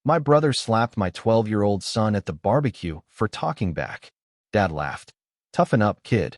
My brother slapped my 12-year-old son at the barbecue for talking back. Dad laughed. Toughen up, kid.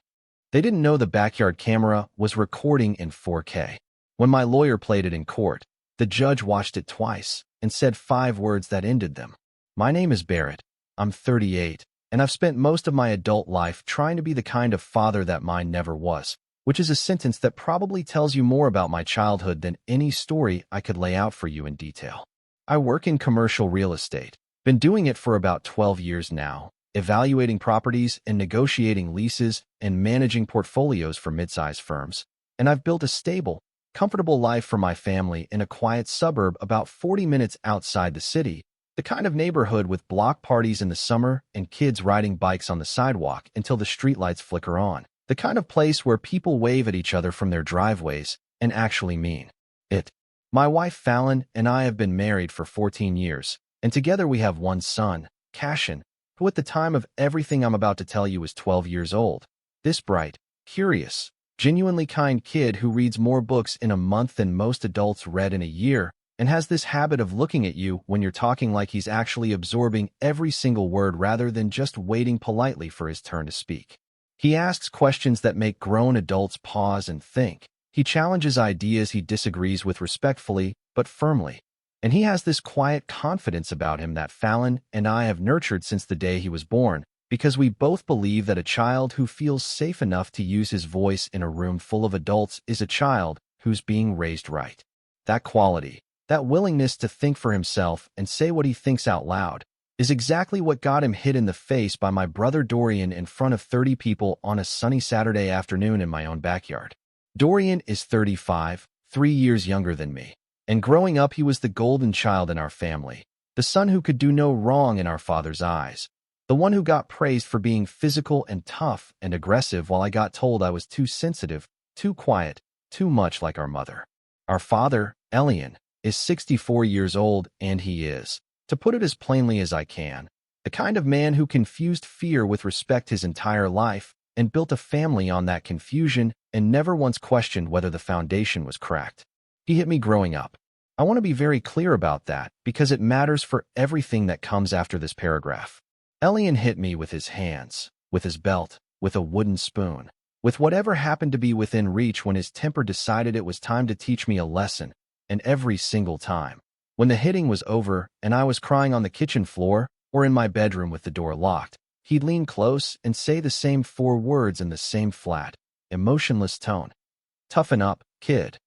They didn't know the backyard camera was recording in 4K. When my lawyer played it in court, the judge watched it twice and said 5 words that ended them. My name is Barrett. I'm 38, and I've spent most of my adult life trying to be the kind of father that mine never was, which is a sentence that probably tells you more about my childhood than any story I could lay out for you in detail. I work in commercial real estate. Been doing it for about 12 years now, evaluating properties and negotiating leases and managing portfolios for mid-sized firms. And I've built a stable, comfortable life for my family in a quiet suburb about 40 minutes outside the city, the kind of neighborhood with block parties in the summer and kids riding bikes on the sidewalk until the streetlights flicker on, the kind of place where people wave at each other from their driveways and actually mean it. My wife Fallon and I have been married for 14 years, and together we have one son, Cashin, who at the time of everything I'm about to tell you is 12 years old. This bright, curious, genuinely kind kid who reads more books in a month than most adults read in a year and has this habit of looking at you when you're talking like he's actually absorbing every single word rather than just waiting politely for his turn to speak. He asks questions that make grown adults pause and think. He challenges ideas he disagrees with respectfully but firmly. And he has this quiet confidence about him that Fallon and I have nurtured since the day he was born, because we both believe that a child who feels safe enough to use his voice in a room full of adults is a child who's being raised right. That quality, that willingness to think for himself and say what he thinks out loud, is exactly what got him hit in the face by my brother Dorian in front of 30 people on a sunny Saturday afternoon in my own backyard. Dorian is 35, 3 years younger than me, and growing up he was the golden child in our family, the son who could do no wrong in our father's eyes, the one who got praised for being physical and tough and aggressive while I got told I was too sensitive, too quiet, too much like our mother. Our father, Elian, is 64 years old, and he is, to put it as plainly as I can, the kind of man who confused fear with respect his entire life and built a family on that confusion and never once questioned whether the foundation was cracked. He hit me growing up. I want to be very clear about that because it matters for everything that comes after this paragraph. Elian hit me with his hands, with his belt, with a wooden spoon, with whatever happened to be within reach when his temper decided it was time to teach me a lesson, and every single time. When the hitting was over and I was crying on the kitchen floor or in my bedroom with the door locked, he'd lean close and say the same 4 words in the same flat, emotionless tone. Toughen up, kid.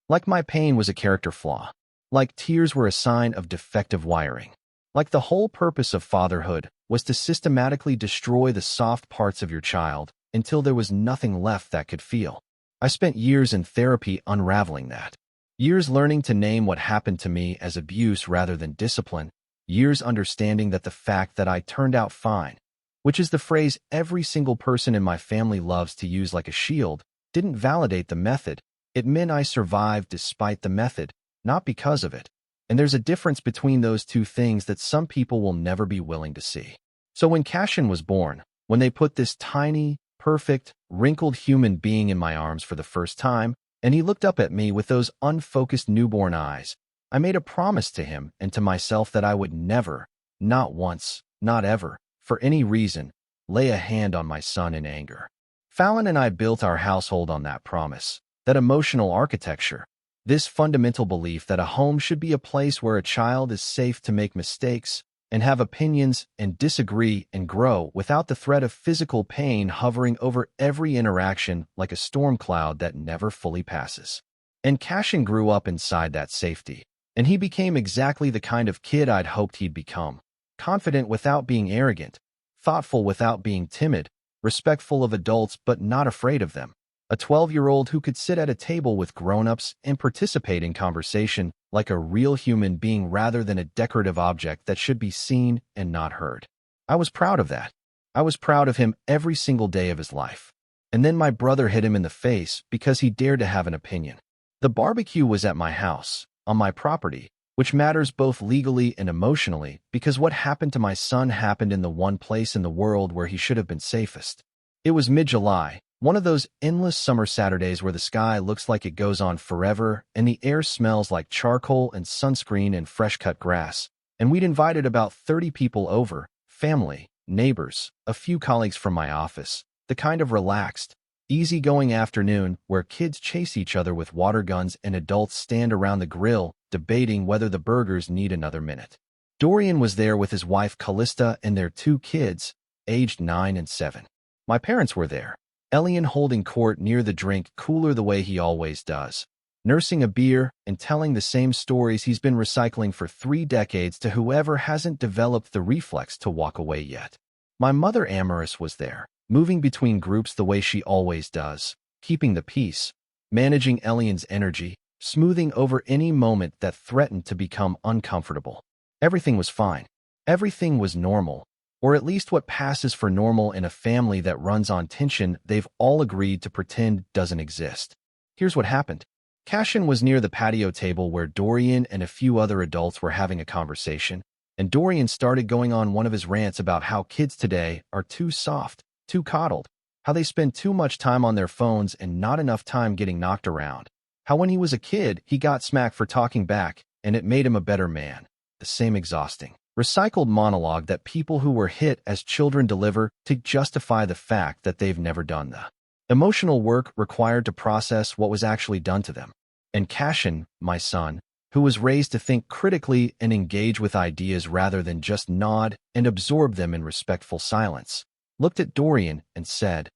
Like my pain was a character flaw. Like tears were a sign of defective wiring. Like the whole purpose of fatherhood was to systematically destroy the soft parts of your child until there was nothing left that could feel. I spent years in therapy unraveling that. Years learning to name what happened to me as abuse rather than discipline. Years understanding that the fact that I turned out fine, which is the phrase every single person in my family loves to use like a shield, didn't validate the method. It meant I survived despite the method, not because of it. And there's a difference between those two things that some people will never be willing to see. So when Cashin was born, when they put this tiny, perfect, wrinkled human being in my arms for the first time, and he looked up at me with those unfocused newborn eyes, I made a promise to him and to myself that I would never, not once, not ever, for any reason, lay a hand on my son in anger. Fallon and I built our household on that promise, that emotional architecture, this fundamental belief that a home should be a place where a child is safe to make mistakes and have opinions and disagree and grow without the threat of physical pain hovering over every interaction like a storm cloud that never fully passes. And Cashin grew up inside that safety, and he became exactly the kind of kid I'd hoped he'd become. Confident without being arrogant, thoughtful without being timid, respectful of adults but not afraid of them. A 12-year-old who could sit at a table with grown-ups and participate in conversation like a real human being rather than a decorative object that should be seen and not heard. I was proud of that. I was proud of him every single day of his life. And then my brother hit him in the face because he dared to have an opinion. The barbecue was at my house, on my property, which matters both legally and emotionally because what happened to my son happened in the one place in the world where he should have been safest. It was mid-July, one of those endless summer Saturdays where the sky looks like it goes on forever and the air smells like charcoal and sunscreen and fresh-cut grass. And we'd invited about 30 people over, family, neighbors, a few colleagues from my office, the kind of relaxed, easygoing afternoon where kids chase each other with water guns and adults stand around the grill debating whether the burgers need another minute. Dorian was there with his wife Callista and their 2 kids, aged 9 and 7. My parents were there, Elian holding court near the drink cooler the way he always does, nursing a beer and telling the same stories he's been recycling for 3 decades to whoever hasn't developed the reflex to walk away yet. My mother Amaris was there, moving between groups the way she always does, keeping the peace, managing Elian's energy, smoothing over any moment that threatened to become uncomfortable. Everything was fine. Everything was normal, or at least what passes for normal in a family that runs on tension they've all agreed to pretend doesn't exist. Here's what happened. Cashin was near the patio table where Dorian and a few other adults were having a conversation, and Dorian started going on one of his rants about how kids today are too soft, too coddled, how they spend too much time on their phones and not enough time getting knocked around, how when he was a kid he got smacked for talking back and it made him a better man. The same exhausting, recycled monologue that people who were hit as children deliver to justify the fact that they've never done the emotional work required to process what was actually done to them. And Cashin, my son, who was raised to think critically and engage with ideas rather than just nod and absorb them in respectful silence, looked at Dorian and said,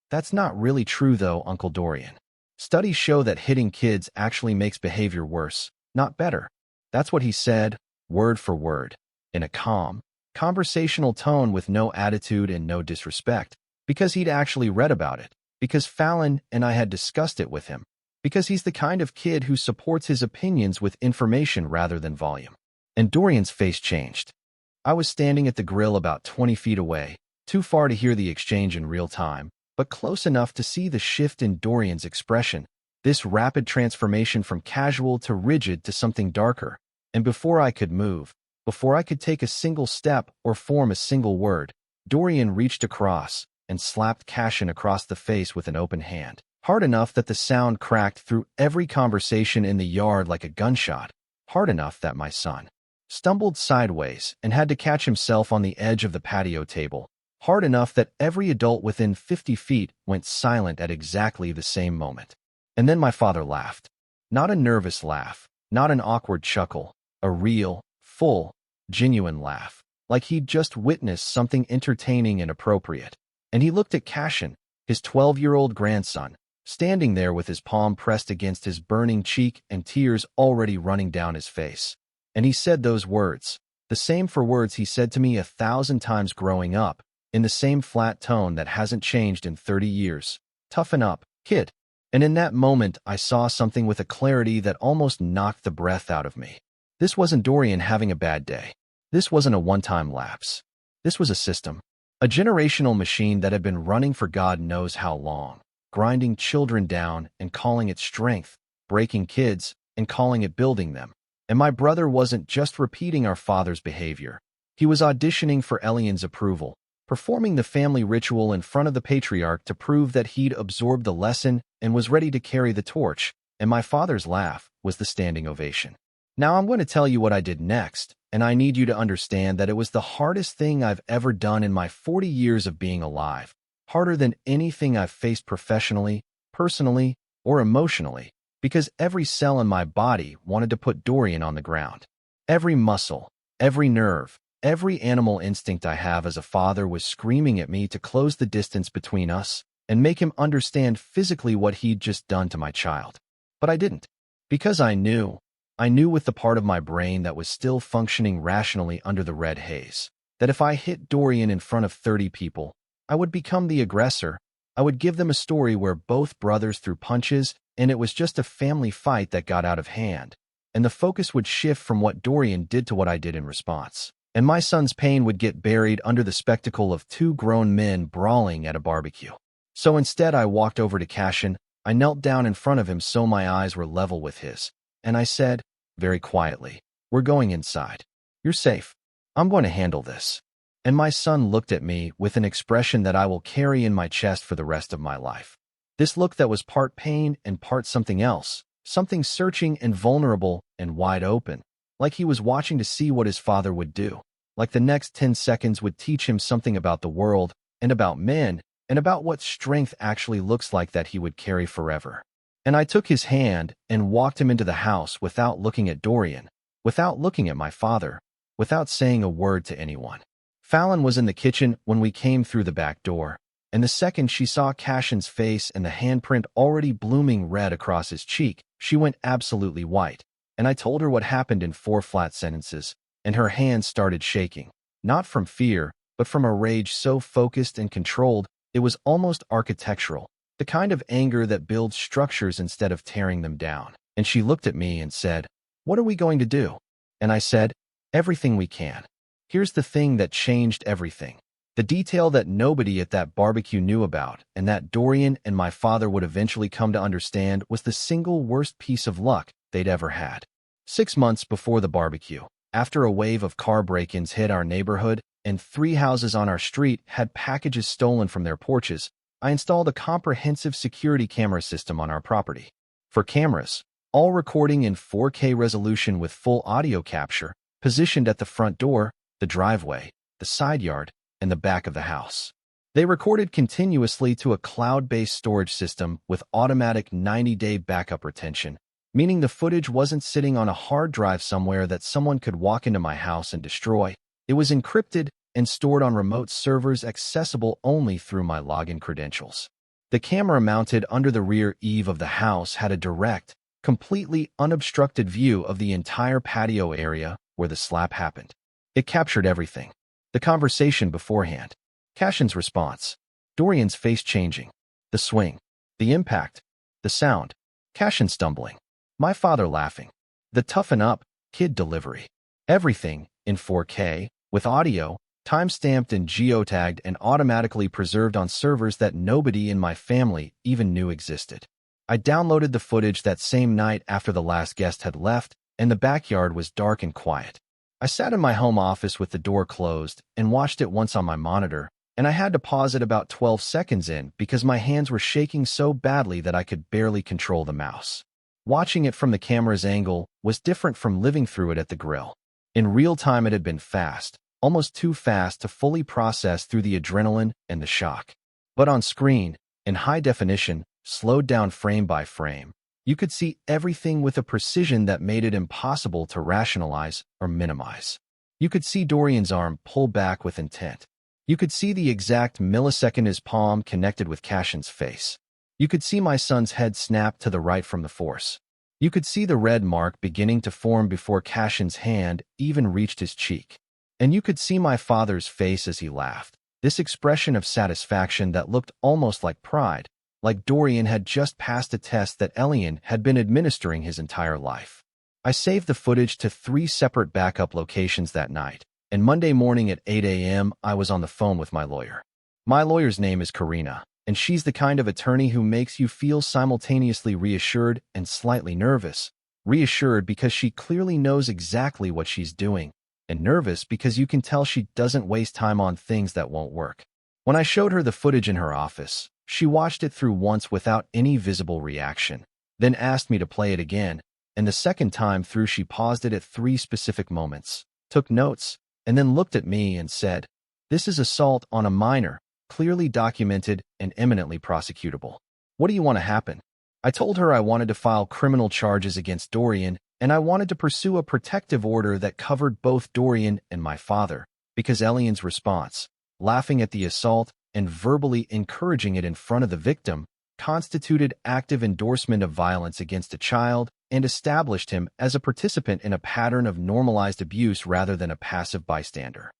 "That's not really true though, Uncle Dorian. Studies show that hitting kids actually makes behavior worse, not better." That's what he said, word for word, in a calm, conversational tone with no attitude and no disrespect, because he'd actually read about it, because Fallon and I had discussed it with him, because he's the kind of kid who supports his opinions with information rather than volume. And Dorian's face changed. I was standing at the grill about 20 feet away, too far to hear the exchange in real time, but close enough to see the shift in Dorian's expression, this rapid transformation from casual to rigid to something darker. And before I could move, before I could take a single step or form a single word, Dorian reached across and slapped Cashin across the face with an open hand, hard enough that the sound cracked through every conversation in the yard like a gunshot, hard enough that my son stumbled sideways and had to catch himself on the edge of the patio table, hard enough that every adult within 50 feet went silent at exactly the same moment. And then my father laughed. Not a nervous laugh, not an awkward chuckle, a real, full, genuine laugh, like he'd just witnessed something entertaining and appropriate. And he looked at Cashin, his 12-year-old grandson, standing there with his palm pressed against his burning cheek and tears already running down his face. And he said those words, the same for words he said to me 1,000 times growing up, in the same flat tone that hasn't changed in 30 years. "Toughen up, kid." And in that moment I saw something with a clarity that almost knocked the breath out of me. This wasn't Dorian having a bad day. This wasn't a one-time lapse. This was a system, a generational machine that had been running for God knows how long, grinding children down and calling it strength, breaking kids and calling it building them. And my brother wasn't just repeating our father's behavior. He was auditioning for Elian's approval, performing the family ritual in front of the patriarch to prove that he'd absorbed the lesson and was ready to carry the torch, and my father's laugh was the standing ovation. Now I'm going to tell you what I did next, and I need you to understand that it was the hardest thing I've ever done in my 40 years of being alive, harder than anything I've faced professionally, personally, or emotionally, because every cell in my body wanted to put Dorian on the ground. Every muscle, every nerve, every animal instinct I have as a father was screaming at me to close the distance between us and make him understand physically what he'd just done to my child. But I didn't, because I knew with the part of my brain that was still functioning rationally under the red haze, that if I hit Dorian in front of 30 people, I would become the aggressor. I would give them a story where both brothers threw punches and it was just a family fight that got out of hand, and the focus would shift from what Dorian did to what I did in response. And my son's pain would get buried under the spectacle of 2 grown men brawling at a barbecue. So instead I walked over to Cashin, I knelt down in front of him so my eyes were level with his, and I said, very quietly, "We're going inside. You're safe. I'm going to handle this." And my son looked at me with an expression that I will carry in my chest for the rest of my life. This look that was part pain and part something else, something searching and vulnerable and wide open, like he was watching to see what his father would do, like the next 10 seconds would teach him something about the world and about men and about what strength actually looks like that he would carry forever. And I took his hand and walked him into the house without looking at Dorian, without looking at my father, without saying a word to anyone. Fallon was in the kitchen when we came through the back door, and the second she saw Cashin's face and the handprint already blooming red across his cheek, she went absolutely white, and I told her what happened in 4 flat sentences, and her hands started shaking, not from fear, but from a rage so focused and controlled it was almost architectural, the kind of anger that builds structures instead of tearing them down. And she looked at me and said, "What are we going to do?" And I said, "Everything we can." Here's the thing that changed everything. The detail that nobody at that barbecue knew about and that Dorian and my father would eventually come to understand was the single worst piece of luck they'd ever had. 6 months before the barbecue, after a wave of car break-ins hit our neighborhood and 3 houses on our street had packages stolen from their porches, I installed a comprehensive security camera system on our property. For cameras, all recording in 4K resolution with full audio capture, positioned at the front door, the driveway, the side yard, and the back of the house. They recorded continuously to a cloud-based storage system with automatic 90-day backup retention, meaning the footage wasn't sitting on a hard drive somewhere that someone could walk into my house and destroy. It was encrypted and stored on remote servers accessible only through my login credentials. The camera mounted under the rear eave of the house had a direct, completely unobstructed view of the entire patio area where the slap happened. It captured everything. The conversation beforehand, Cashin's response, Dorian's face changing, the swing, the impact, the sound, Cashin stumbling, my father laughing, the toughen up, kid delivery. Everything in 4K, with audio, time-stamped and geotagged and automatically preserved on servers that nobody in my family even knew existed. I downloaded the footage that same night after the last guest had left, and the backyard was dark and quiet. I sat in my home office with the door closed and watched it once on my monitor, and I had to pause it about 12 seconds in because my hands were shaking so badly that I could barely control the mouse. Watching it from the camera's angle was different from living through it at the grill. In real time, it had been fast, almost too fast to fully process through the adrenaline and the shock. But on screen, in high definition, slowed down frame by frame, you could see everything with a precision that made it impossible to rationalize or minimize. You could see Dorian's arm pull back with intent. You could see the exact millisecond his palm connected with Cashin's face. You could see my son's head snap to the right from the force. You could see the red mark beginning to form before Cashin's hand even reached his cheek. And you could see my father's face as he laughed, this expression of satisfaction that looked almost like pride, like Dorian had just passed a test that Elian had been administering his entire life. I saved the footage to 3 separate backup locations that night, and Monday morning at 8 a.m. I was on the phone with my lawyer. My lawyer's name is Karina, and she's the kind of attorney who makes you feel simultaneously reassured and slightly nervous. Reassured because she clearly knows exactly what she's doing, and nervous because you can tell she doesn't waste time on things that won't work. When I showed her the footage in her office, she watched it through once without any visible reaction, then asked me to play it again, and the second time through she paused it at 3 specific moments, took notes, and then looked at me and said, "This is assault on a minor, clearly documented and eminently prosecutable. What do you want to happen?" I told her I wanted to file criminal charges against Dorian, and I wanted to pursue a protective order that covered both Dorian and my father, because Elian's response, laughing at the assault and verbally encouraging it in front of the victim, constituted active endorsement of violence against a child and established him as a participant in a pattern of normalized abuse rather than a passive bystander.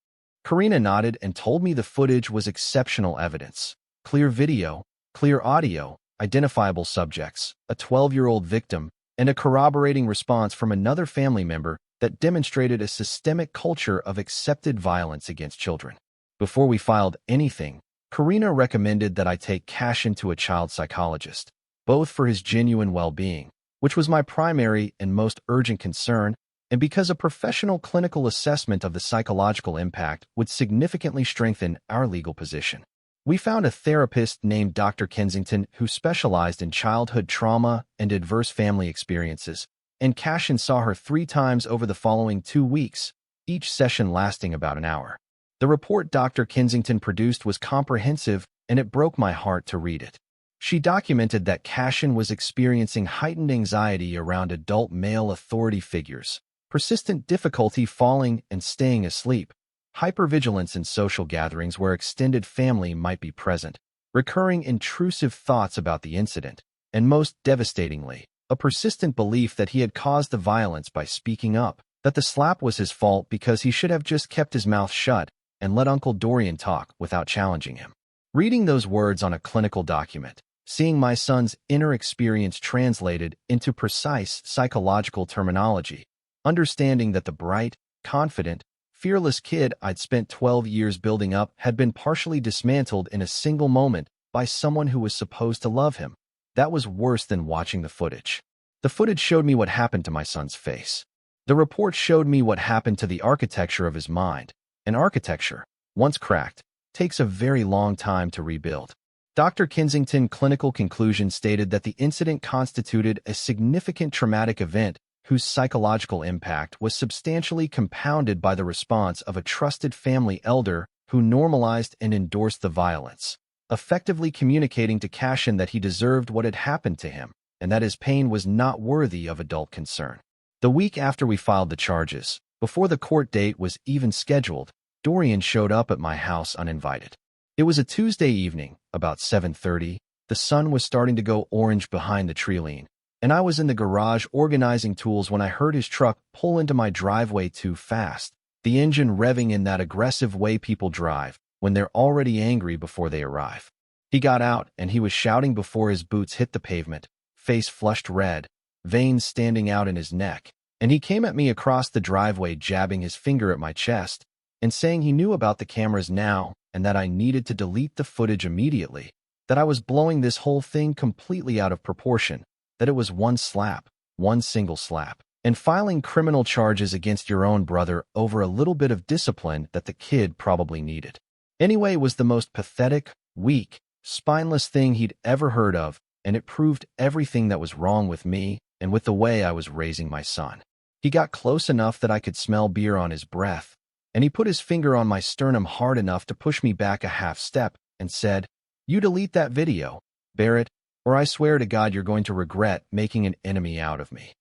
Karina nodded and told me the footage was exceptional evidence. Clear video, clear audio, identifiable subjects, a 12-year-old victim, and a corroborating response from another family member that demonstrated a systemic culture of accepted violence against children. Before we filed anything, Karina recommended that I take Cashin to a child psychologist, both for his genuine well-being, which was my primary and most urgent concern, and because a professional clinical assessment of the psychological impact would significantly strengthen our legal position. We found a therapist named Dr. Kensington who specialized in childhood trauma and adverse family experiences, and Cashin saw her 3 times over the following 2 weeks, each session lasting about an hour. The report Dr. Kensington produced was comprehensive, and it broke my heart to read it. She documented that Cashin was experiencing heightened anxiety around adult male authority figures, persistent difficulty falling and staying asleep, hypervigilance in social gatherings where extended family might be present, recurring intrusive thoughts about the incident, and most devastatingly, a persistent belief that he had caused the violence by speaking up, that the slap was his fault because he should have just kept his mouth shut and let Uncle Dorian talk without challenging him. Reading those words on a clinical document, seeing my son's inner experience translated into precise psychological terminology, understanding that the bright, confident, fearless kid I'd spent 12 years building up had been partially dismantled in a single moment by someone who was supposed to love him. That was worse than watching the footage. The footage showed me what happened to my son's face. The report showed me what happened to the architecture of his mind. And architecture, once cracked, takes a very long time to rebuild. Dr. Kensington's clinical conclusion stated that the incident constituted a significant traumatic event whose psychological impact was substantially compounded by the response of a trusted family elder who normalized and endorsed the violence, effectively communicating to Cashin that he deserved what had happened to him and that his pain was not worthy of adult concern. The week after we filed the charges, before the court date was even scheduled, Dorian showed up at my house uninvited. It was a Tuesday evening, about 7:30. The sun was starting to go orange behind the treeline, and I was in the garage organizing tools when I heard his truck pull into my driveway too fast, the engine revving in that aggressive way people drive when they're already angry before they arrive. He got out, and he was shouting before his boots hit the pavement, face flushed red, veins standing out in his neck, and he came at me across the driveway, jabbing his finger at my chest and saying he knew about the cameras now and that I needed to delete the footage immediately, that I was blowing this whole thing completely out of proportion, that it was one single slap, and filing criminal charges against your own brother over a little bit of discipline that the kid probably needed. Anyway, it was the most pathetic, weak, spineless thing he'd ever heard of, and it proved everything that was wrong with me and with the way I was raising my son. He got close enough that I could smell beer on his breath, and he put his finger on my sternum hard enough to push me back a half step and said, "You delete that video, Barrett, or I swear to God you're going to regret making an enemy out of me."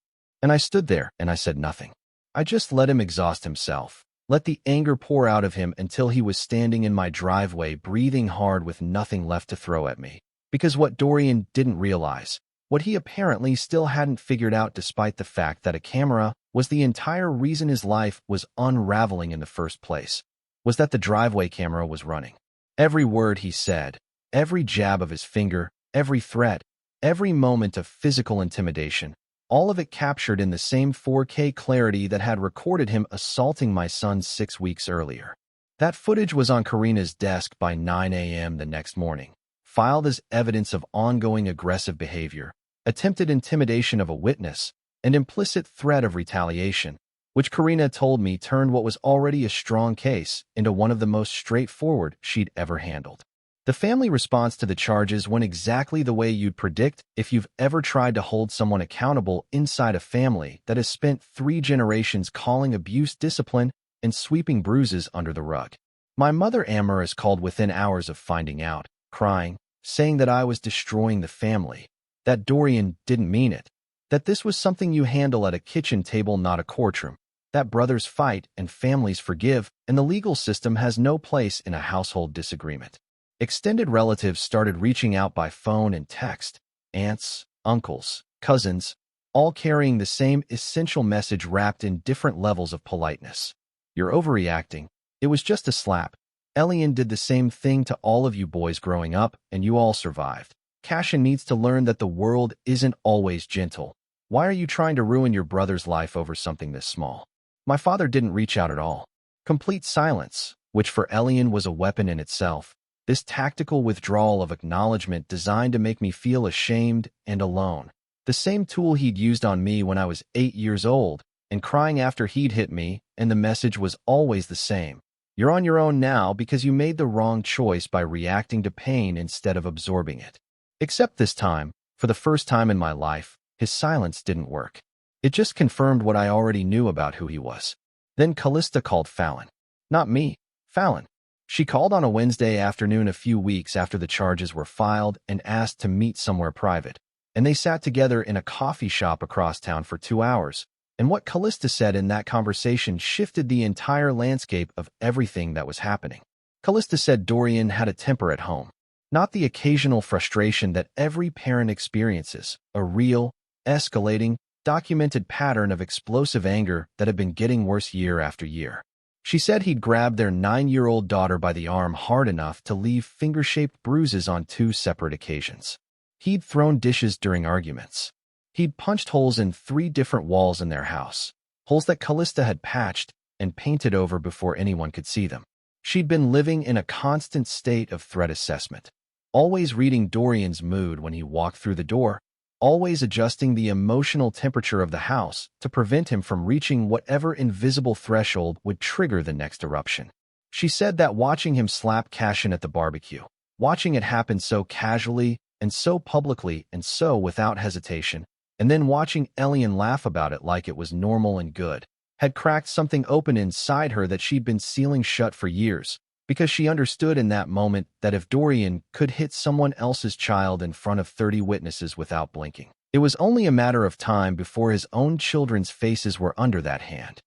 And I stood there and I said nothing. I just let him exhaust himself, let the anger pour out of him until he was standing in my driveway breathing hard with nothing left to throw at me. Because what Dorian didn't realize, what he apparently still hadn't figured out despite the fact that a camera was the entire reason his life was unraveling in the first place, was that the driveway camera was running. Every word he said, every jab of his finger, every threat, every moment of physical intimidation, all of it captured in the same 4K clarity that had recorded him assaulting my son 6 weeks earlier. That footage was on Karina's desk by 9 a.m. the next morning, filed as evidence of ongoing aggressive behavior, attempted intimidation of a witness, and implicit threat of retaliation, which Karina told me turned what was already a strong case into one of the most straightforward she'd ever handled. The family response to the charges went exactly the way you'd predict if you've ever tried to hold someone accountable inside a family that has spent 3 generations calling abuse discipline and sweeping bruises under the rug. My mother Amaris called within hours of finding out, crying, saying that I was destroying the family, that Dorian didn't mean it, that this was something you handle at a kitchen table, not a courtroom, that brothers fight and families forgive, and the legal system has no place in a household disagreement. Extended relatives started reaching out by phone and text, aunts, uncles, cousins, all carrying the same essential message wrapped in different levels of politeness. "You're overreacting. It was just a slap. Elian did the same thing to all of you boys growing up, and you all survived. Cashin needs to learn that the world isn't always gentle. Why are you trying to ruin your brother's life over something this small?" My father didn't reach out at all. Complete silence, which for Elian was a weapon in itself. This tactical withdrawal of acknowledgement designed to make me feel ashamed and alone. The same tool he'd used on me when I was 8 years old, and crying after he'd hit me, and the message was always the same. You're on your own now because you made the wrong choice by reacting to pain instead of absorbing it. Except this time, for the first time in my life, his silence didn't work. It just confirmed what I already knew about who he was. Then Callista called Fallon. Not me, Fallon. She called on a Wednesday afternoon a few weeks after the charges were filed and asked to meet somewhere private. And they sat together in a coffee shop across town for 2 hours. And what Callista said in that conversation shifted the entire landscape of everything that was happening. Callista said Dorian had a temper at home. Not the occasional frustration that every parent experiences, a real, escalating, documented pattern of explosive anger that had been getting worse year after year. She said he'd grabbed their 9-year-old daughter by the arm hard enough to leave finger-shaped bruises on 2 separate occasions. He'd thrown dishes during arguments. He'd punched holes in 3 different walls in their house, holes that Callista had patched and painted over before anyone could see them. She'd been living in a constant state of threat assessment, always reading Dorian's mood when he walked through the door, always adjusting the emotional temperature of the house to prevent him from reaching whatever invisible threshold would trigger the next eruption. She said that watching him slap Cashin at the barbecue, watching it happen so casually and so publicly and so without hesitation, and then watching Elian laugh about it like it was normal and good, had cracked something open inside her that she'd been sealing shut for years, because she understood in that moment that if Dorian could hit someone else's child in front of 30 witnesses without blinking, it was only a matter of time before his own children's faces were under that hand.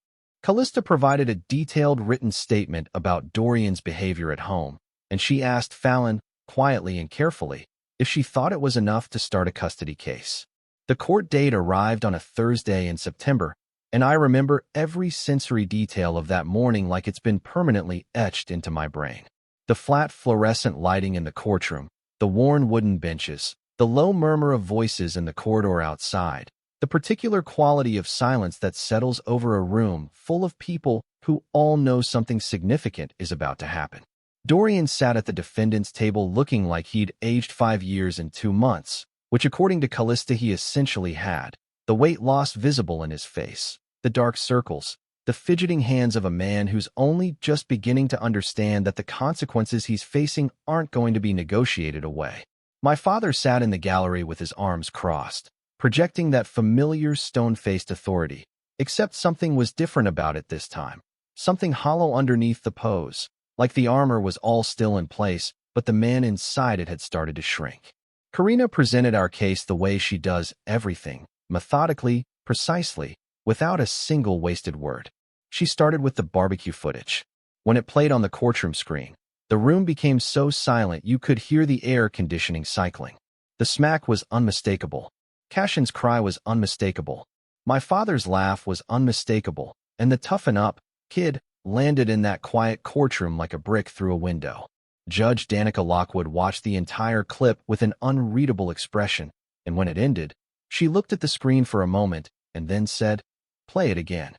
Callista provided a detailed written statement about Dorian's behavior at home, and she asked Fallon, quietly and carefully, if she thought it was enough to start a custody case. The court date arrived on a Thursday in September, and I remember every sensory detail of that morning like it's been permanently etched into my brain. The flat fluorescent lighting in the courtroom, the worn wooden benches, the low murmur of voices in the corridor outside, the particular quality of silence that settles over a room full of people who all know something significant is about to happen. Dorian sat at the defendant's table looking like he'd aged 5 years and 2 months, which according to Callista he essentially had. The weight loss visible in his face, the dark circles, the fidgeting hands of a man who's only just beginning to understand that the consequences he's facing aren't going to be negotiated away. My father sat in the gallery with his arms crossed, projecting that familiar stone-faced authority, except something was different about it this time. Something hollow underneath the pose, like the armor was all still in place, but the man inside it had started to shrink. Karina presented our case the way she does everything, methodically, precisely, without a single wasted word. She started with the barbecue footage. When it played on the courtroom screen, the room became so silent you could hear the air conditioning cycling. The smack was unmistakable. Cashin's cry was unmistakable. My father's laugh was unmistakable, and the toughen up, kid, landed in that quiet courtroom like a brick through a window. Judge Danica Lockwood watched the entire clip with an unreadable expression, and when it ended, she looked at the screen for a moment and then said, "Play it again."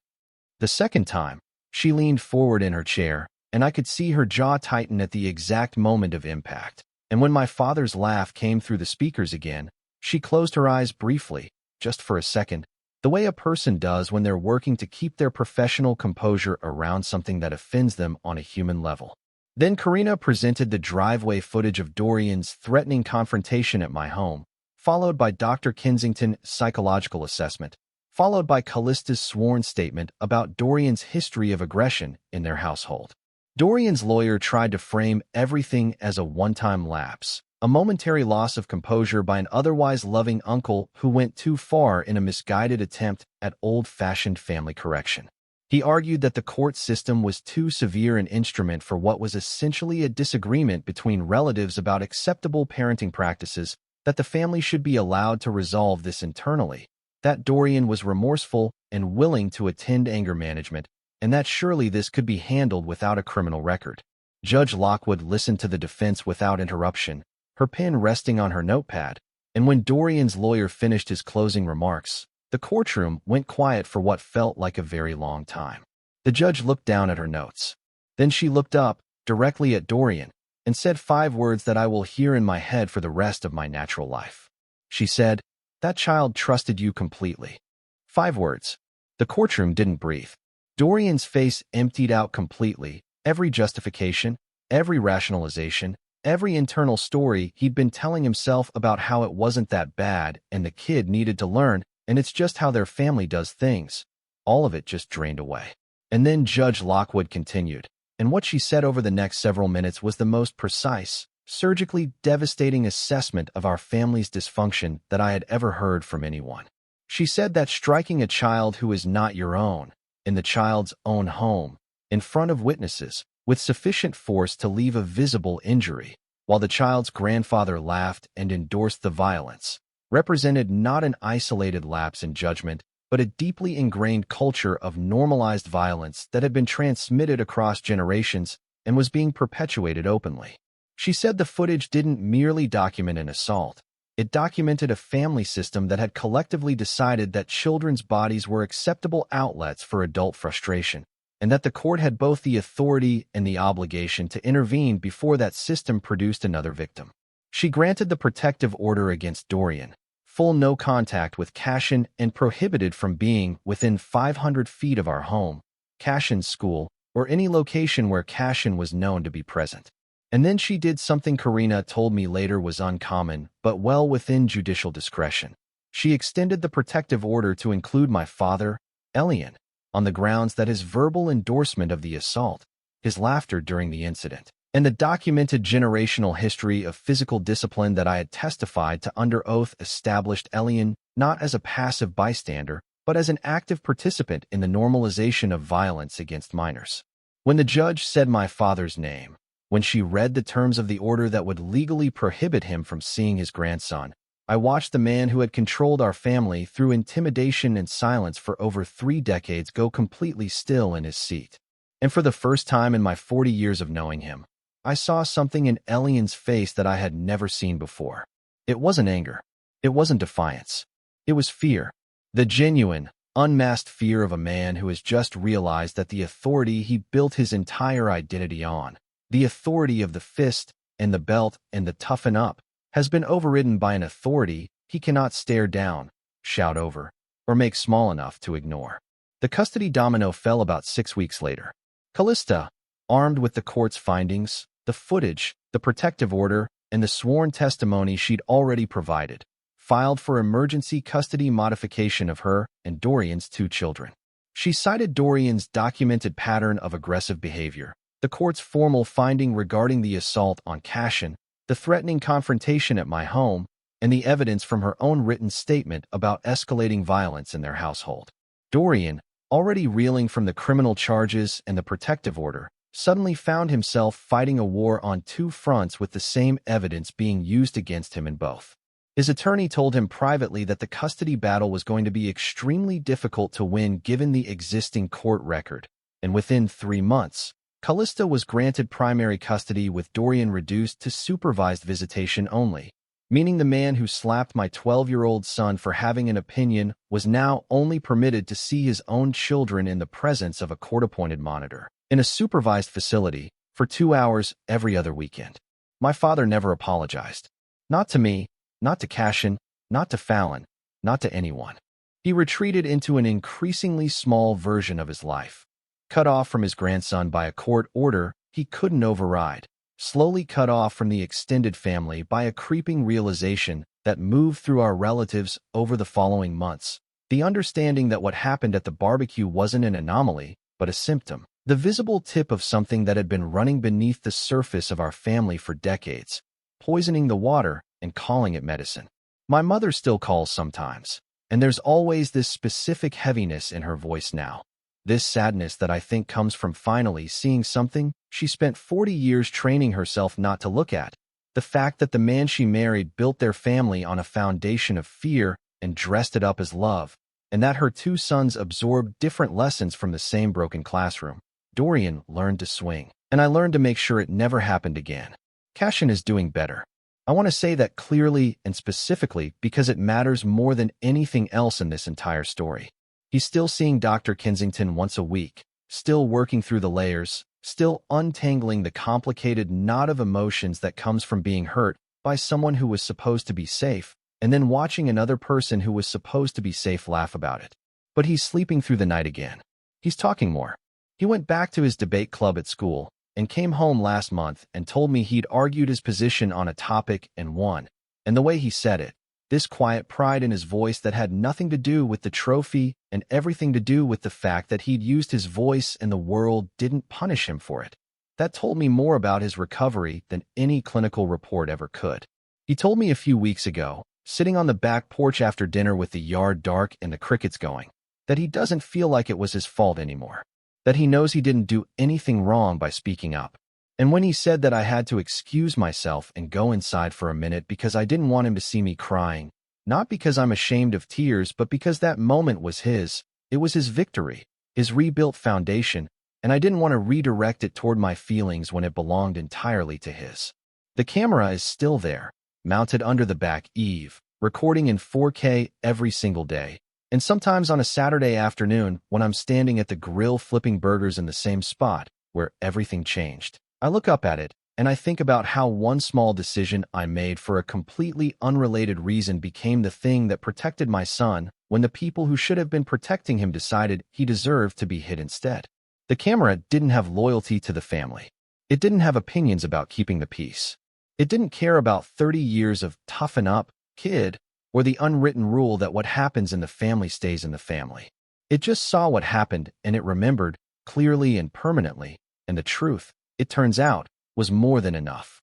The second time, she leaned forward in her chair, and I could see her jaw tighten at the exact moment of impact. And when my father's laugh came through the speakers again, she closed her eyes briefly, just for a second, the way a person does when they're working to keep their professional composure around something that offends them on a human level. Then Karina presented the driveway footage of Dorian's threatening confrontation at my home, followed by Dr. Kensington's psychological assessment, followed by Callista's sworn statement about Dorian's history of aggression in their household. Dorian's lawyer tried to frame everything as a one-time lapse, a momentary loss of composure by an otherwise loving uncle who went too far in a misguided attempt at old-fashioned family correction. He argued that the court system was too severe an instrument for what was essentially a disagreement between relatives about acceptable parenting practices, that the family should be allowed to resolve this internally, that Dorian was remorseful and willing to attend anger management, and that surely this could be handled without a criminal record. Judge Lockwood listened to the defense without interruption, her pen resting on her notepad, and when Dorian's lawyer finished his closing remarks, the courtroom went quiet for what felt like a very long time. The judge looked down at her notes. Then she looked up, directly at Dorian, and said 5 words that I will hear in my head for the rest of my natural life. She said, "That child trusted you completely." 5 words. The courtroom didn't breathe. Dorian's face emptied out completely, every justification, every rationalization, every internal story he'd been telling himself about how it wasn't that bad and the kid needed to learn, and it's just how their family does things. All of it just drained away. And then Judge Lockwood continued, and what she said over the next several minutes was the most precise, surgically devastating assessment of our family's dysfunction that I had ever heard from anyone. She said that striking a child who is not your own, in the child's own home, in front of witnesses, with sufficient force to leave a visible injury, while the child's grandfather laughed and endorsed the violence, represented not an isolated lapse in judgment, but a deeply ingrained culture of normalized violence that had been transmitted across generations and was being perpetuated openly. She said the footage didn't merely document an assault. It documented a family system that had collectively decided that children's bodies were acceptable outlets for adult frustration, and that the court had both the authority and the obligation to intervene before that system produced another victim. She granted the protective order against Dorian, full no contact with Cashin, and prohibited from being within 500 feet of our home, Cashin's school, or any location where Cashin was known to be present. And then she did something Karina told me later was uncommon, but well within judicial discretion. She extended the protective order to include my father, Elian, on the grounds that his verbal endorsement of the assault, his laughter during the incident, and the documented generational history of physical discipline that I had testified to under oath established Elian not as a passive bystander, but as an active participant in the normalization of violence against minors. When the judge said my father's name, when she read the terms of the order that would legally prohibit him from seeing his grandson, I watched the man who had controlled our family through intimidation and silence for over 3 decades go completely still in his seat. And for the first time in my 40 years of knowing him, I saw something in Elian's face that I had never seen before. It wasn't anger. It wasn't defiance. It was fear. The genuine, unmasked fear of a man who has just realized that the authority he built his entire identity on, the authority of the fist and the belt and the toughen up, has been overridden by an authority he cannot stare down, shout over, or make small enough to ignore. The custody domino fell about 6 weeks later. Callista, armed with the court's findings, the footage, the protective order, and the sworn testimony she'd already provided, filed for emergency custody modification of her and Dorian's 2 children. She cited Dorian's documented pattern of aggressive behavior, the court's formal finding regarding the assault on Cashin, the threatening confrontation at my home, and the evidence from her own written statement about escalating violence in their household. Dorian, already reeling from the criminal charges and the protective order, suddenly found himself fighting a war on 2 fronts with the same evidence being used against him in both. His attorney told him privately that the custody battle was going to be extremely difficult to win given the existing court record, and within 3 months, Callista was granted primary custody with Dorian reduced to supervised visitation only, meaning the man who slapped my 12-year-old son for having an opinion was now only permitted to see his own children in the presence of a court-appointed monitor, in a supervised facility, for 2 hours every other weekend. My father never apologized. Not to me, not to Cashin, not to Fallon, not to anyone. He retreated into an increasingly small version of his life, cut off from his grandson by a court order he couldn't override, slowly cut off from the extended family by a creeping realization that moved through our relatives over the following months, the understanding that what happened at the barbecue wasn't an anomaly, but a symptom, the visible tip of something that had been running beneath the surface of our family for decades, poisoning the water and calling it medicine. My mother still calls sometimes, and there's always this specific heaviness in her voice now. This sadness that I think comes from finally seeing something she spent 40 years training herself not to look at. The fact that the man she married built their family on a foundation of fear and dressed it up as love, and that her 2 sons absorbed different lessons from the same broken classroom. Dorian learned to swing, and I learned to make sure it never happened again. Cashin is doing better. I want to say that clearly and specifically because it matters more than anything else in this entire story. He's still seeing Dr. Kensington once a week, still working through the layers, still untangling the complicated knot of emotions that comes from being hurt by someone who was supposed to be safe, and then watching another person who was supposed to be safe laugh about it. But he's sleeping through the night again. He's talking more. He went back to his debate club at school and came home last month and told me he'd argued his position on a topic and won. And the way he said it, This quiet pride in his voice that had nothing to do with the trophy and everything to do with the fact that he'd used his voice and the world didn't punish him for it. That told me more about his recovery than any clinical report ever could. He told me a few weeks ago, sitting on the back porch after dinner with the yard dark and the crickets going, that he doesn't feel like it was his fault anymore, that he knows he didn't do anything wrong by speaking up. And when he said that I had to excuse myself and go inside for a minute because I didn't want him to see me crying, not because I'm ashamed of tears, but because that moment was his, it was his victory, his rebuilt foundation, and I didn't want to redirect it toward my feelings when it belonged entirely to his. The camera is still there, mounted under the back eave, recording in 4K every single day. And sometimes on a Saturday afternoon, when I'm standing at the grill flipping burgers in the same spot where everything changed, I look up at it, and I think about how one small decision I made for a completely unrelated reason became the thing that protected my son when the people who should have been protecting him decided he deserved to be hit instead. The camera didn't have loyalty to the family. It didn't have opinions about keeping the peace. It didn't care about 30 years of toughen up, kid, or the unwritten rule that what happens in the family stays in the family. It just saw what happened, and it remembered, clearly and permanently, and the truth, it turns out, was more than enough.